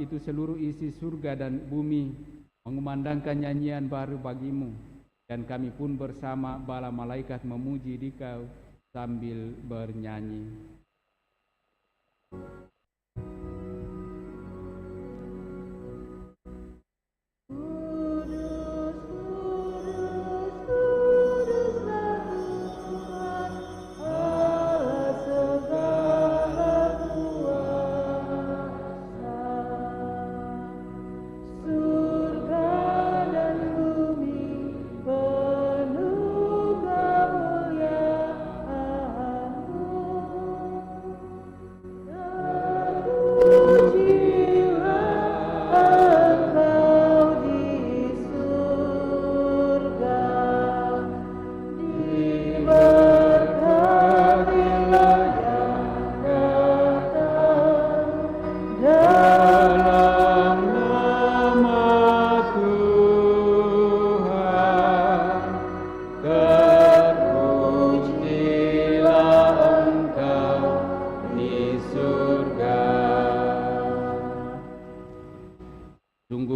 itu seluruh isi surga dan bumi mengumandangkan nyanyian baru bagimu, dan kami pun bersama bala malaikat memuji Dikau sambil bernyanyi.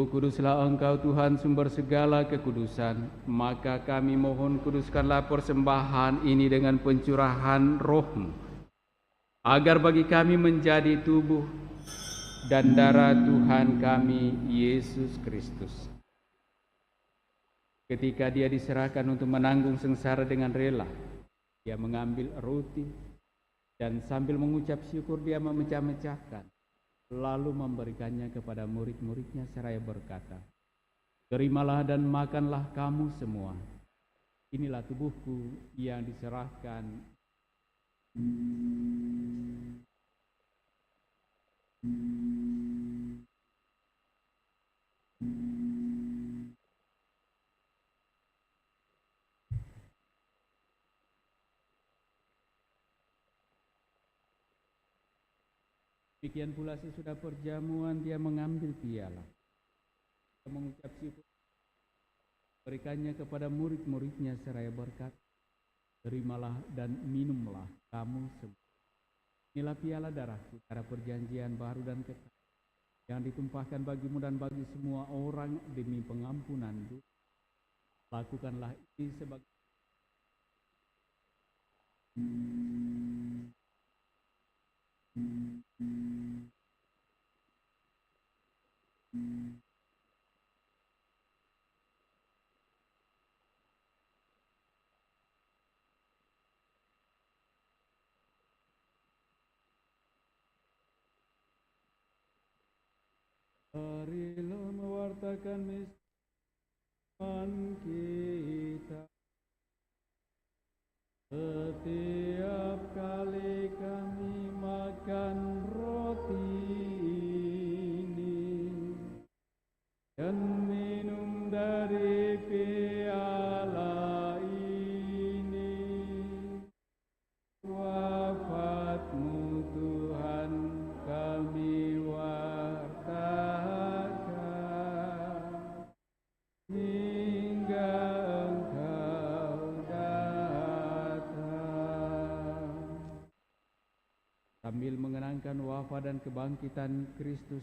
Kuduslah Engkau Tuhan sumber segala kekudusan, maka kami mohon kuduskanlah persembahan ini dengan pencurahan Roh-Mu, agar bagi kami menjadi tubuh dan darah Tuhan kami Yesus Kristus. Ketika Dia diserahkan untuk menanggung sengsara dengan rela, Dia mengambil roti dan sambil mengucap syukur Dia memecah-mecahkan, lalu memberikannya kepada murid-muridnya seraya berkata, "Terimalah dan makanlah kamu semua. Inilah tubuhku yang diserahkan." Demikian pula sesudah perjamuan Dia mengambil piala, mengucap syukur, berikannya kepada murid-muridnya seraya berkata, "Terimalah dan minumlah kamu semua. Inilah piala darahku, cara perjanjian baru dan kekal, yang ditumpahkan bagimu dan bagi semua orang demi pengampunan dosa. Lakukanlah ini sebagai..." Marilah mewartakan misteri kita. Setiap kali kami makan roti ini dan minum dari piala ini, wafat-Mu Tuhan Sambil mengenangkan wafat dan kebangkitan Kristus,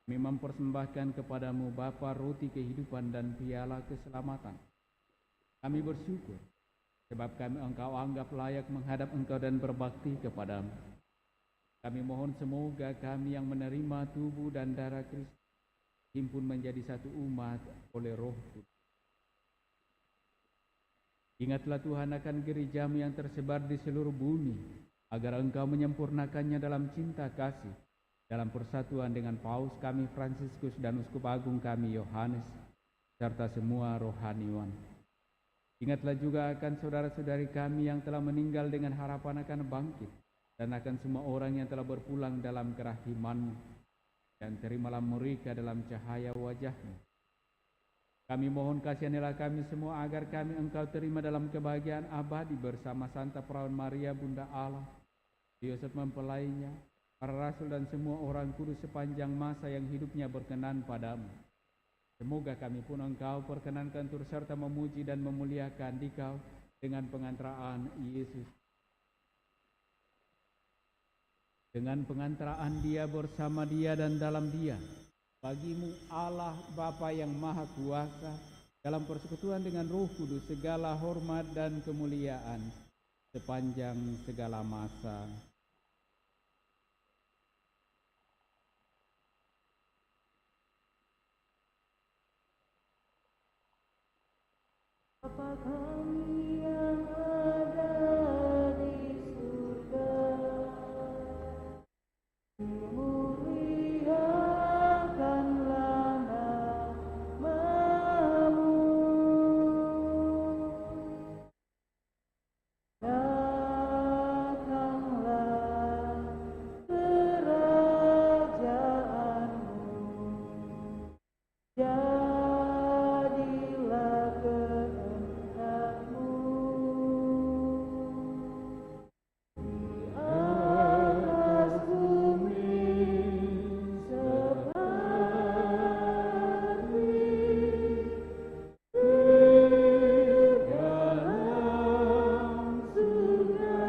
kami mempersembahkan kepadamu Bapa roti kehidupan dan piala keselamatan. Kami bersyukur sebab kami Engkau anggap layak menghadap Engkau dan berbakti kepadamu. Kami mohon semoga kami yang menerima tubuh dan darah Kristus himpun menjadi satu umat oleh Roh Kudus. Ingatlah Tuhan akan gerejamu yang tersebar di seluruh bumi, agar Engkau menyempurnakannya dalam cinta kasih, dalam persatuan dengan Paus kami Fransiskus dan Uskup Agung kami Yohanes, serta semua rohaniwan. Ingatlah juga akan saudara-saudari kami yang telah meninggal dengan harapan akan bangkit, dan akan semua orang yang telah berpulang dalam kerahiman-Mu, dan terimalah mereka dalam cahaya wajah-Mu. Kami mohon kasihanilah kami semua agar kami Engkau terima dalam kebahagiaan abadi bersama Santa Perawan Maria Bunda Allah, Yosef mempelainya, para rasul dan semua orang kudus sepanjang masa yang hidupnya berkenan padamu. Semoga kami pun Engkau perkenankan turut serta memuji dan memuliakan Dikau dengan pengantaraan Yesus. Dengan pengantaraan Dia, bersama Dia dan dalam Dia, bagimu Allah Bapa yang Maha Kuasa, dalam persekutuan dengan Roh Kudus segala hormat dan kemuliaan sepanjang segala masa. Bapa kami yang ada di surga, dimuliakanlah namamu, datanglah kerajaanmu, jadilah kehendakmu di atas bumi seperti di dalam surga.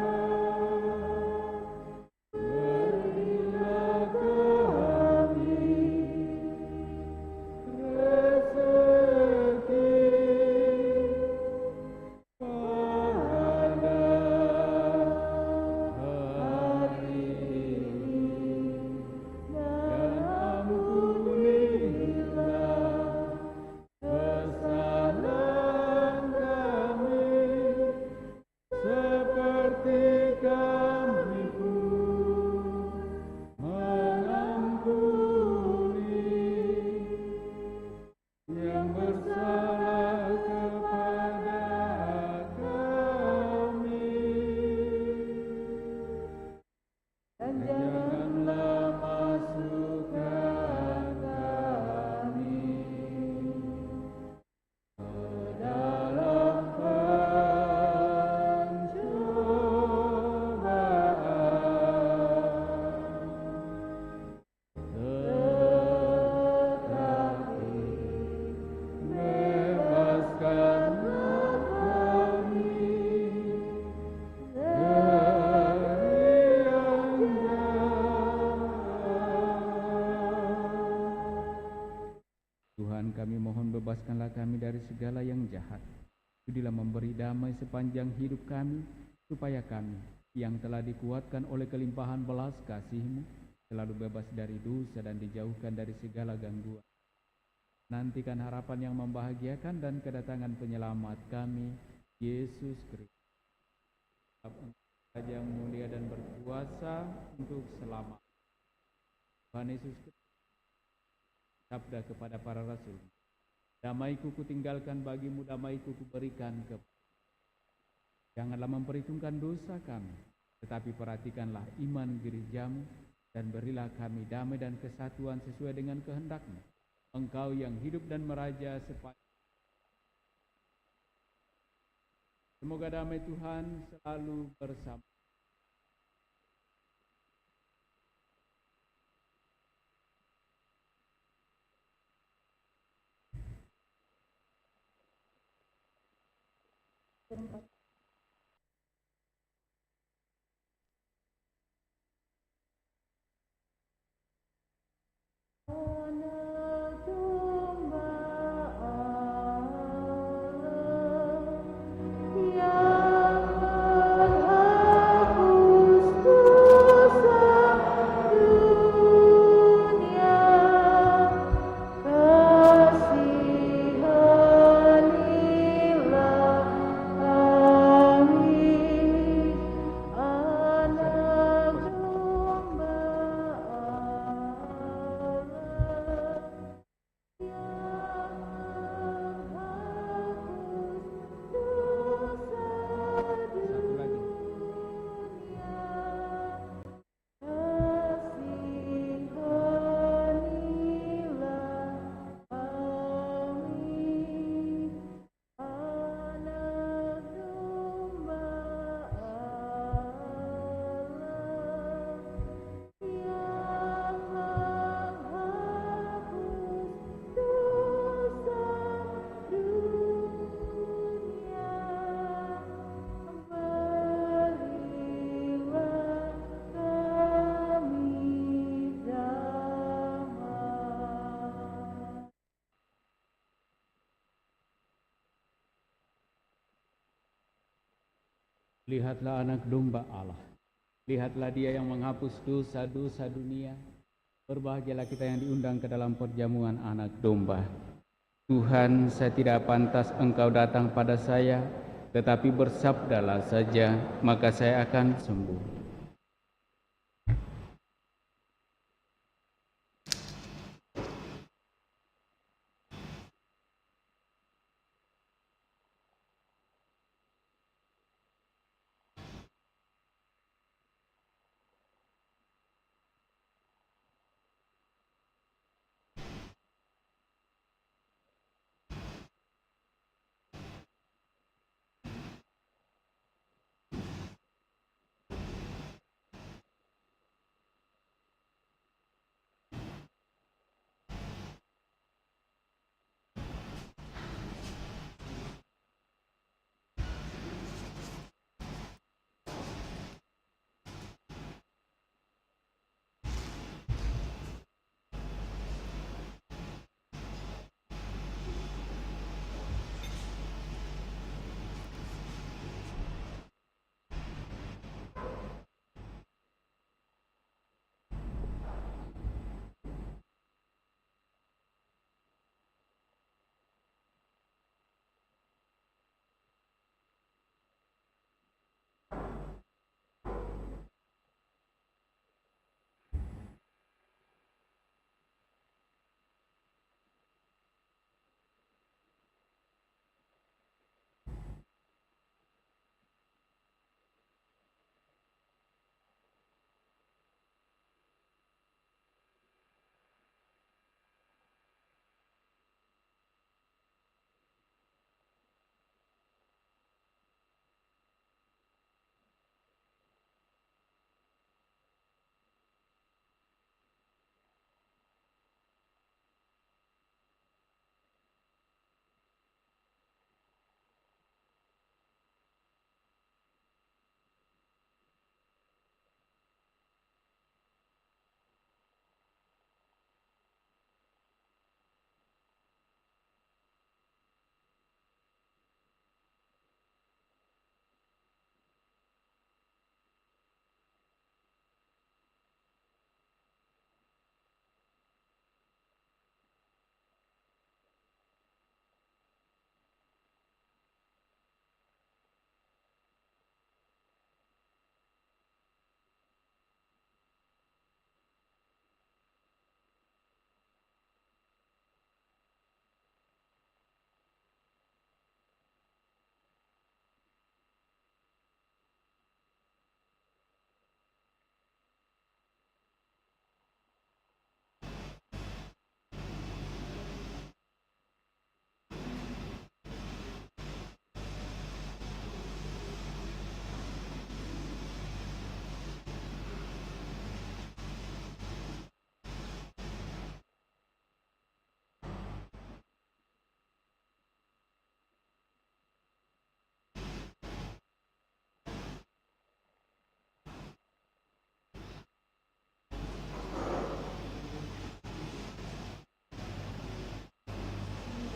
Berilah kami rezeki pada hari ini, dan ampunilah kesalahan kami seperti kami pun mengampuni yang bersalah kepada kami, dan janganlah masukkan kami ke dalam pencobaan, bebaskanlah kami dari yang jahat. Tuhan, kami mohon bebaskanlah kami dari segala yang jahat. Sudilah memberi damai sepanjang hidup kami, supaya kami yang telah dikuatkan oleh kelimpahan belas kasih-Mu selalu bebas dari dosa dan dijauhkan dari segala gangguan. Nantikan harapan yang membahagiakan dan kedatangan penyelamat kami, Yesus Kristus. Raja yang mulia dan berkuasa untuk selamanya. Tuhan Yesus Kristus sabda kepada para rasul, damaiku kutinggalkan bagimu, damaiku kuberikan kepadamu. Janganlah memperhitungkan dosa kami, tetapi perhatikanlah iman gerejamu, dan berilah kami damai dan kesatuan sesuai dengan kehendak-Mu. Engkau yang hidup dan meraja sepanjang. Semoga damai Tuhan selalu bersama. Lihatlah anak domba Allah. Lihatlah dia yang menghapus dosa-dosa dunia. Berbahagialah kita yang diundang ke dalam perjamuan anak domba. Tuhan, saya tidak pantas Engkau datang pada saya, tetapi bersabdalah saja, maka saya akan sembuh.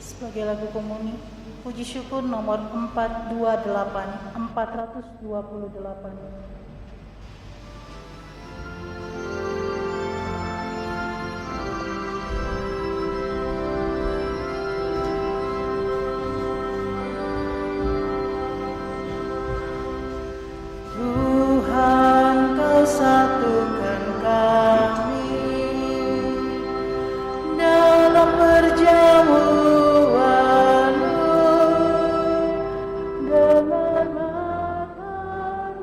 Sebagai lagu komuni, puji syukur nomor 428. Tuhan, Kau satukan kami dalam perjamuan-Mu dengan makan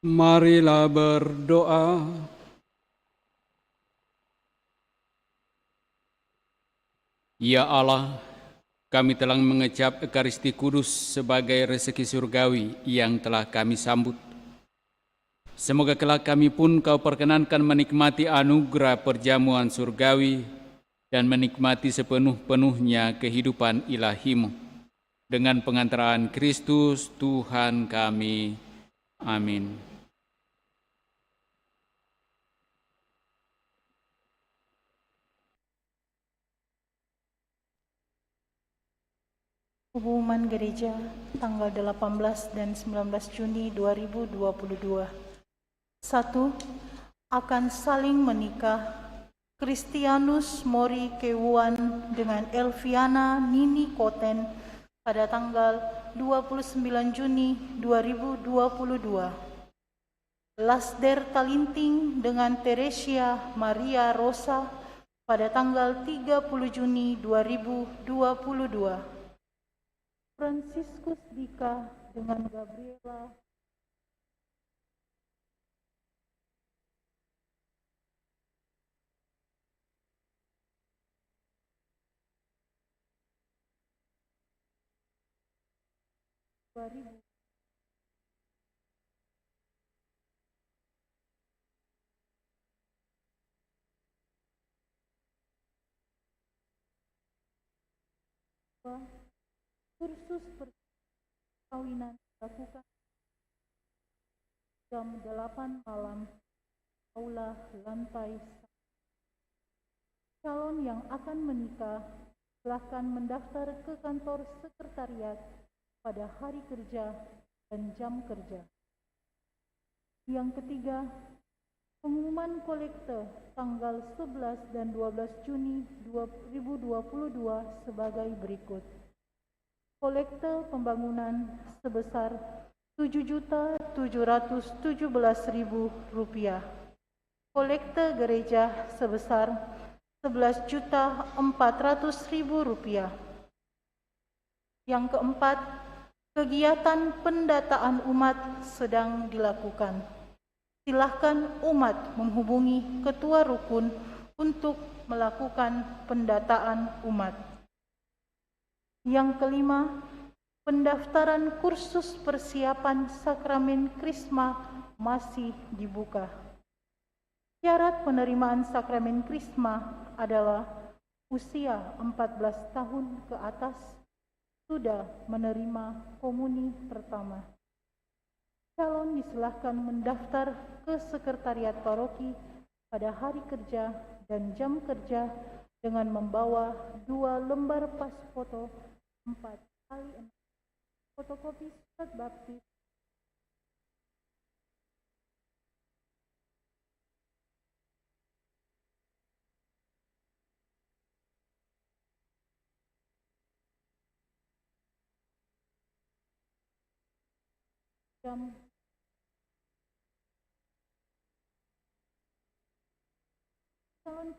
Marilah berdoa. Ya Allah, kami telah mengecap Ekaristi Kudus sebagai rezeki surgawi yang telah kami sambut. Semoga kelak kami pun Kau perkenankan menikmati anugerah perjamuan surgawi dan menikmati sepenuh-penuhnya kehidupan ilahi-Mu. Dengan pengantaraan Kristus Tuhan kami. Amin. Pengumuman Gereja tanggal 18 dan 19 Juni 2022. 1. Akan saling menikah Kristianus Mori Kewuan dengan Elviana Nini Koten pada tanggal 29 Juni 2022. Lasder Talinting dengan Teresia Maria Rosa pada tanggal 30 Juni 2022. Franciscus Dika dengan Gabriela kursus perkawinan dilakukan jam 8 malam, aula lantai 1. Calon yang akan menikah silakan mendaftar ke kantor sekretariat pada hari kerja dan jam kerja. Yang ketiga, pengumuman kolekte tanggal 11 dan 12 Juni 2022 sebagai berikut. Kolekte pembangunan sebesar Rp7.717.000. Kolekte gereja sebesar Rp11.400.000. Yang keempat, kegiatan pendataan umat sedang dilakukan. Silahkan umat menghubungi ketua rukun untuk melakukan pendataan umat. Yang kelima, pendaftaran kursus persiapan sakramen Krisma masih dibuka. Syarat penerimaan sakramen Krisma adalah usia 14 tahun ke atas, sudah menerima komuni pertama. Calon disilahkan mendaftar ke sekretariat paroki pada hari kerja dan jam kerja dengan membawa 2 lembar pas foto 4x6, fotokopi surat baptis, jam calon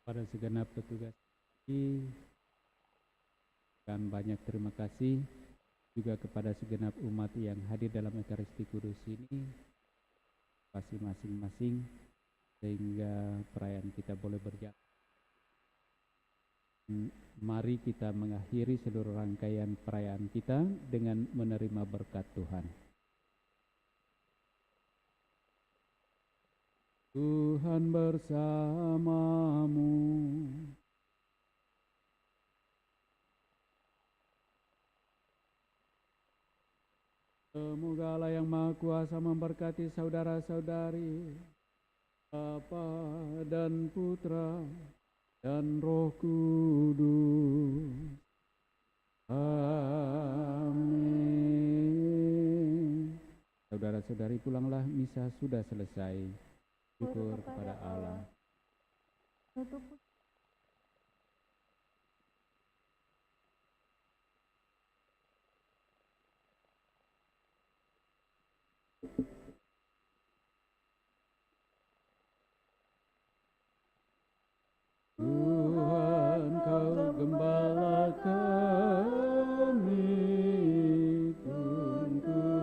Pada segenap petugas ini, dan banyak terima kasih juga kepada segenap umat yang hadir dalam Ekaristi Kudus ini, pasti masing-masing, sehingga perayaan kita boleh berjalan. Mari kita mengakhiri seluruh rangkaian perayaan kita dengan menerima berkat Tuhan. Tuhan bersamamu. Semoga Allah yang Maha Kuasa memberkati saudara-saudari, Bapa dan Putra dan Roh Kudus. Amin. Saudara-saudari, pulanglah, misa sudah selesai. Syukur kepada Allah. Tuhan kau gembala kami, tuntun